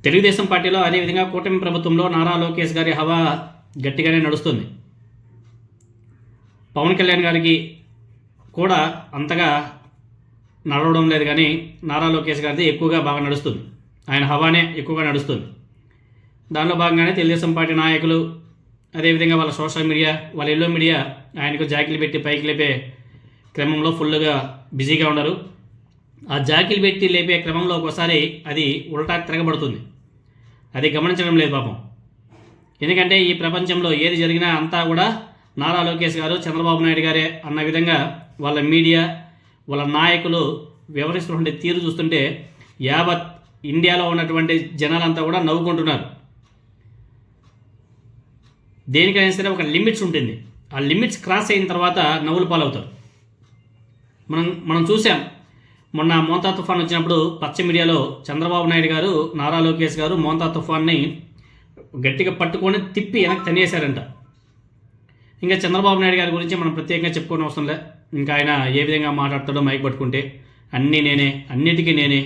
తెలుగుదేశం పార్టీలో అదేవిధంగా కూటమి ప్రభుత్వంలో నారా లోకేష్ గారి హవా గట్టిగానే నడుస్తుంది. పవన్ కళ్యాణ్ గారికి కూడా అంతగా నడవడం లేదు, కానీ నారా లోకేష్ గారిది ఎక్కువగా బాగా నడుస్తుంది. ఆయన హవానే ఎక్కువగా నడుస్తుంది. దానిలో భాగంగానే తెలుగుదేశం పార్టీ నాయకులు అదేవిధంగా వాళ్ళ సోషల్ మీడియా, వాళ్ళ ఎల్లో మీడియా ఆయనకు జాకీలు పెట్టి పైకి లేపే క్రమంలో ఫుల్గా బిజీగా ఉన్నారు. ఆ జాకీలు పెట్టి లేపే క్రమంలో ఒకసారి అది ఉల్టా తిరగబడుతుంది. అది గమనించడం లేదు పాపం. ఎందుకంటే ఈ ప్రపంచంలో ఏది జరిగినా అంతా కూడా నారా లోకేష్ గారు, చంద్రబాబు నాయుడు గారే అన్న విధంగా వాళ్ళ మీడియా, వాళ్ళ నాయకులు వ్యవహరిస్తున్నటువంటి తీరు చూస్తుంటే యావత్ ఇండియాలో ఉన్నటువంటి జనాలంతా కూడా నవ్వుకుంటున్నారు. దేనికైనా సరే ఒక లిమిట్స్ ఉంటుంది. ఆ లిమిట్స్ క్రాస్ అయిన తర్వాత నవ్వులు పాలవుతారు. మనం చూసాం, మొన్న మోంతా తుఫాన్ వచ్చినప్పుడు పచ్చ మీడియాలో చంద్రబాబు నాయుడు గారు, నారా లోకేష్ గారు మోంతా తుఫాన్ని గట్టిగా పట్టుకొని తిప్పి వెనక్కి తనేశారంట. ఇంకా చంద్రబాబు నాయుడు గారి గురించి మనం ప్రత్యేకంగా చెప్పుకోని అవసరం లే. ఇంకా ఆయన ఏ విధంగా మాట్లాడతాడో మైక్ పట్టుకుంటే అన్నీ నేనే, అన్నిటికీ నేనే,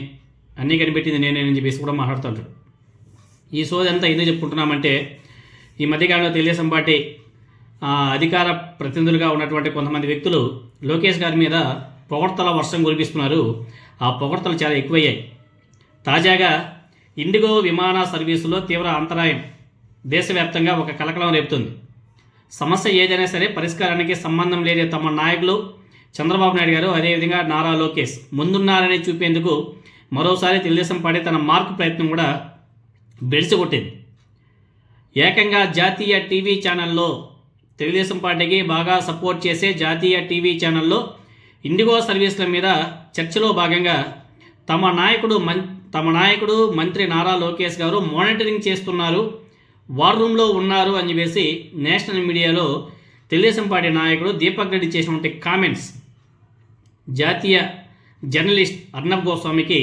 అన్నీ కనిపెట్టింది నేనే అని చెప్పేసి కూడా మాట్లాడుతుంటాడు. ఈ సోది అంతా ఎందుకు చెప్పుకుంటున్నామంటే, ఈ మధ్యకాలంలో తెలుగుదేశం పార్టీ అధికార ప్రతినిధులుగా ఉన్నటువంటి కొంతమంది వ్యక్తులు లోకేష్ గారి మీద పొగడ్తల వర్షం కురిపిస్తున్నారు. ఆ పొగడ్తలు చాలా ఎక్కువయ్యాయి. తాజాగా ఇండిగో విమాన సర్వీసులో తీవ్ర అంతరాయం దేశవ్యాప్తంగా ఒక కలకలం రేపుతుంది. సమస్య ఏదైనా సరే పరిష్కారానికి సంబంధం లేని తమ నాయకులు చంద్రబాబు నాయుడు గారు, అదేవిధంగా నారా లోకేష్ ముందున్నారని చూపేందుకు మరోసారి తెలుగుదేశం పార్టీ తన మార్పు ప్రయత్నం కూడా బెడిసికొట్టింది. ఏకంగా జాతీయ టీవీ ఛానల్లో, తెలుగుదేశం పార్టీకి బాగా సపోర్ట్ చేసే జాతీయ టీవీ ఛానల్లో ఇండిగో సర్వీసుల మీద చర్చలో భాగంగా తమ నాయకుడు మంత్రి నారా లోకేష్ గారు మానిటరింగ్ చేస్తున్నారు, వార్ రూమ్లో ఉన్నారు అని చెప్పేసి నేషనల్ మీడియాలో తెలుగుదేశం పార్టీ నాయకుడు దీపక్ రెడ్డి చేసినటువంటి కామెంట్స్ జాతీయ జర్నలిస్ట్ అర్నబ్ గోస్వామికి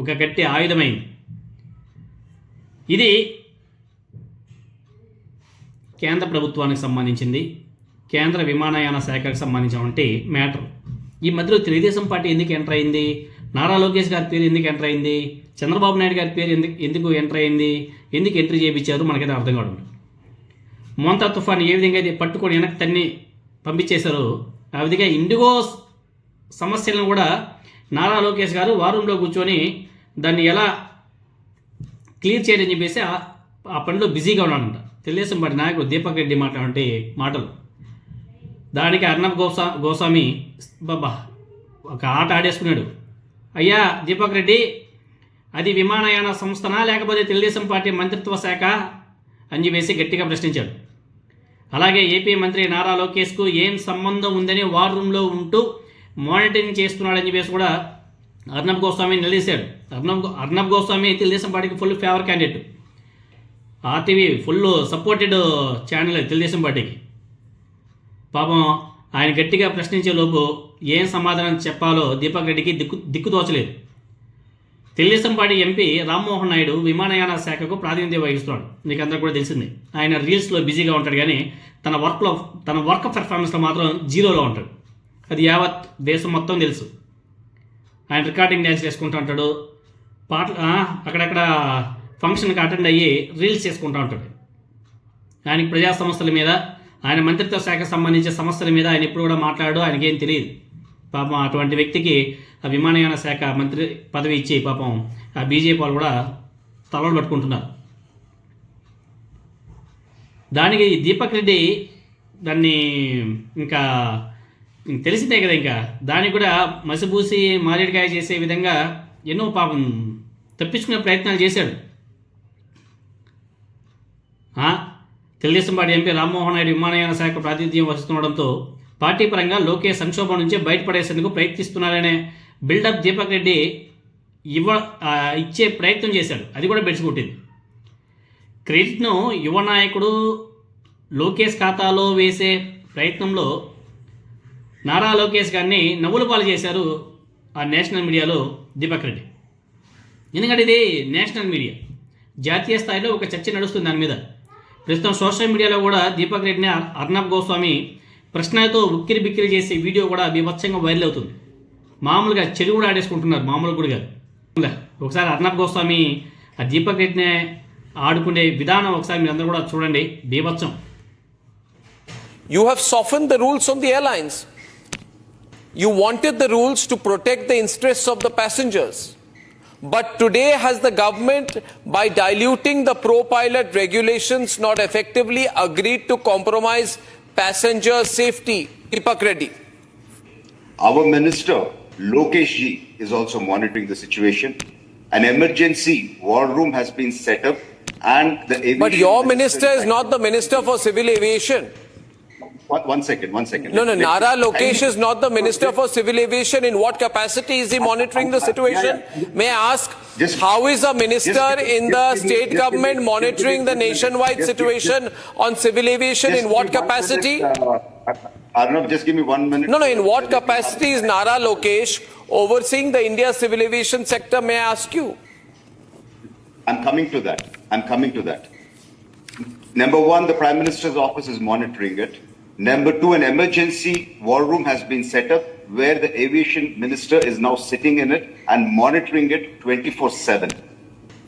ఒక గట్టి ఆయుధమైంది. ఇది కేంద్ర ప్రభుత్వానికి సంబంధించింది, కేంద్ర విమానయాన శాఖకు సంబంధించినటువంటి మ్యాటర్. ఈ మధ్యలో తెలుగుదేశం పార్టీ ఎందుకు ఎంటర్ అయింది, నారా లోకేష్ గారి పేరు ఎందుకు ఎంటర్ అయింది, చంద్రబాబు నాయుడు గారి పేరు ఎందుకు ఎంటర్ అయింది, ఎందుకు ఎంట్రీ చేయించారు మనకైతే అర్థం కావడం. మోంతా తుఫాన్ ఏ విధంగా అయితే పట్టుకొని వెనక్కి తన్ని పంపించేశారో ఆ విధంగా ఇండిగో సమస్యలను కూడా నారా లోకేష్ గారు వారంలో కూర్చొని దాన్ని ఎలా క్లియర్ చేయని చెప్పేసి ఆ పనిలో బిజీగా ఉన్నాడంట. తెలుగుదేశం పార్టీ నాయకుడు దీపక్ రెడ్డి మాట్లాడే మాటలు. దానికి అర్నబ్ గోస్వామి బాబా ఒక ఆట ఆడేసుకున్నాడు. అయ్యా దీపక్ రెడ్డి, అది విమానయాన సంస్థనా లేకపోతే తెలుగుదేశం పార్టీ మంత్రిత్వ శాఖ అని చెప్పేసి గట్టిగా ప్రశ్నించాడు. అలాగే ఏపీ మంత్రి నారా లోకేష్కు ఏం సంబంధం ఉందని వార్ రూమ్లో ఉంటూ మానిటరింగ్ చేస్తున్నాడని చెప్పేసి కూడా అర్నబ్ గోస్వామి నిలదీశాడు. అర్నబ్ గోస్వామి తెలుగుదేశం పార్టీకి full favour candidate. RTV full supported channel Telugu Desam పార్టీకి. పాపం ఆయన గట్టిగా ప్రశ్నించే లోపు ఏం సమాధానం చెప్పాలో దీపక్ రెడ్డికి దిక్కు తోచలేదు. తెలుగుదేశం పార్టీ ఎంపీ రామ్మోహన్ నాయుడు విమానయాన శాఖకు ప్రాతినిధ్యం వహిస్తున్నాడు, మీకు అందరూ కూడా తెలిసింది. ఆయన రీల్స్లో బిజీగా ఉంటాడు, కానీ తన వర్క్ పెర్ఫార్మెన్స్లో మాత్రం జీరోలో ఉంటాడు. అది యావత్ దేశం మొత్తం తెలుసు. ఆయన రికార్డింగ్ డ్యాన్స్ చేసుకుంటూ ఉంటాడు, పాటలు అక్కడక్కడ ఫంక్షన్కి అటెండ్ అయ్యి రీల్స్ చేసుకుంటూ ఉంటాడు. ఆయనకి ప్రజా సమస్యల మీద, ఆయన మంత్రిత్వ శాఖకు సంబంధించిన సమస్యల మీద ఆయన ఎప్పుడు కూడా మాట్లాడు, ఆయనకేం తెలియదు. పాపం అటువంటి వ్యక్తికి ఆ విమానయాన శాఖ మంత్రి పదవి ఇచ్చి పాపం ఆ బీజేపీ వాళ్ళు కూడా తలలు పట్టుకుంటున్నారు. దానికి దీపక్ రెడ్డి దాన్ని ఇంకా తెలిసిందే కదా, ఇంకా దానికి కూడా మసిబూసి మారేడుకాయ చేసే విధంగా ఎన్నో పాపం తప్పించుకునే ప్రయత్నాలు చేశాడు. తెలుగుదేశం పార్టీ ఎంపీ రామ్మోహన్ నాయుడు విమానయాన శాఖ ప్రాతినిధ్యం వహిస్తుండడంతో పార్టీ పరంగా లోకేష్ సంక్షోభం నుంచి బయటపడేసేందుకు ప్రయత్నిస్తున్నారనే బిల్డప్ దీపక్ రెడ్డి ఇచ్చే ప్రయత్నం చేశాడు. అది కూడా బెడిసికొట్టింది. క్రెడిట్ను యువ నాయకుడు లోకేష్ ఖాతాలో వేసే ప్రయత్నంలో నారా లోకేష్ గారిని నవ్వుల పాలు చేశారు ఆ నేషనల్ మీడియాలో దీపక్ రెడ్డి. ఎందుకంటే ఇది నేషనల్ మీడియా, జాతీయ స్థాయిలో ఒక చర్చ నడుస్తుంది దాని మీద. ప్రస్తుతం సోషల్ మీడియాలో కూడా దీపక్ రెడ్డిని అర్నబ్ గోస్వామి ప్రశ్నలతో ఉక్కిరి బిక్కిరి చేసే వీడియో కూడా బీభత్సంగా వైరల్ అవుతుంది. మామూలుగా చెడు కూడా ఆడేసుకుంటున్నారు, మామూలు కూడా కాదు. ఒకసారి అర్నబ్ గోస్వామి ఆ దీపక్ రెడ్డిని ఆడుకునే విధానం ఒకసారి మీరందరూ కూడా చూడండి, బీభత్సం. You have softened the rules on the airlines. You wanted the rules to protect the interests of the passengers. But today has the government, by diluting the pro-pilot regulations, not effectively agreed to compromise passenger safety? Deepak Reddy. Our minister, Lokesh Ji, is also monitoring the situation. An emergency war room has been set up and the aviation But your minister is not the minister for civil aviation. One second. No, Nara Lokesh is not the minister for civil aviation. In what capacity is he monitoring the situation? May I ask, how is a minister in the state government monitoring the nationwide situation on civil aviation? In what capacity? Arnav, just give me 1 minute. No, in what capacity is Nara Lokesh overseeing the India civil aviation sector? May I ask you? I'm coming to that. Number one, the Prime Minister's office is monitoring it. Number two, an emergency war room has been set up where the aviation minister is now sitting in it and monitoring it 24/7.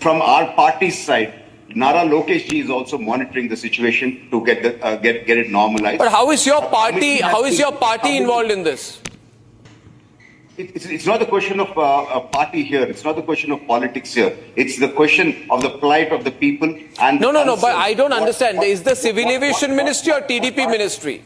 From our party's side, Nara Lokesh Ji is also monitoring the situation to get it normalized. But how is your party involved in this? It's not the question of a party here. It's not the question of politics here. It's the question of the plight of the people and. No. But I don't understand. Is the civil aviation ministry or TDP ministry?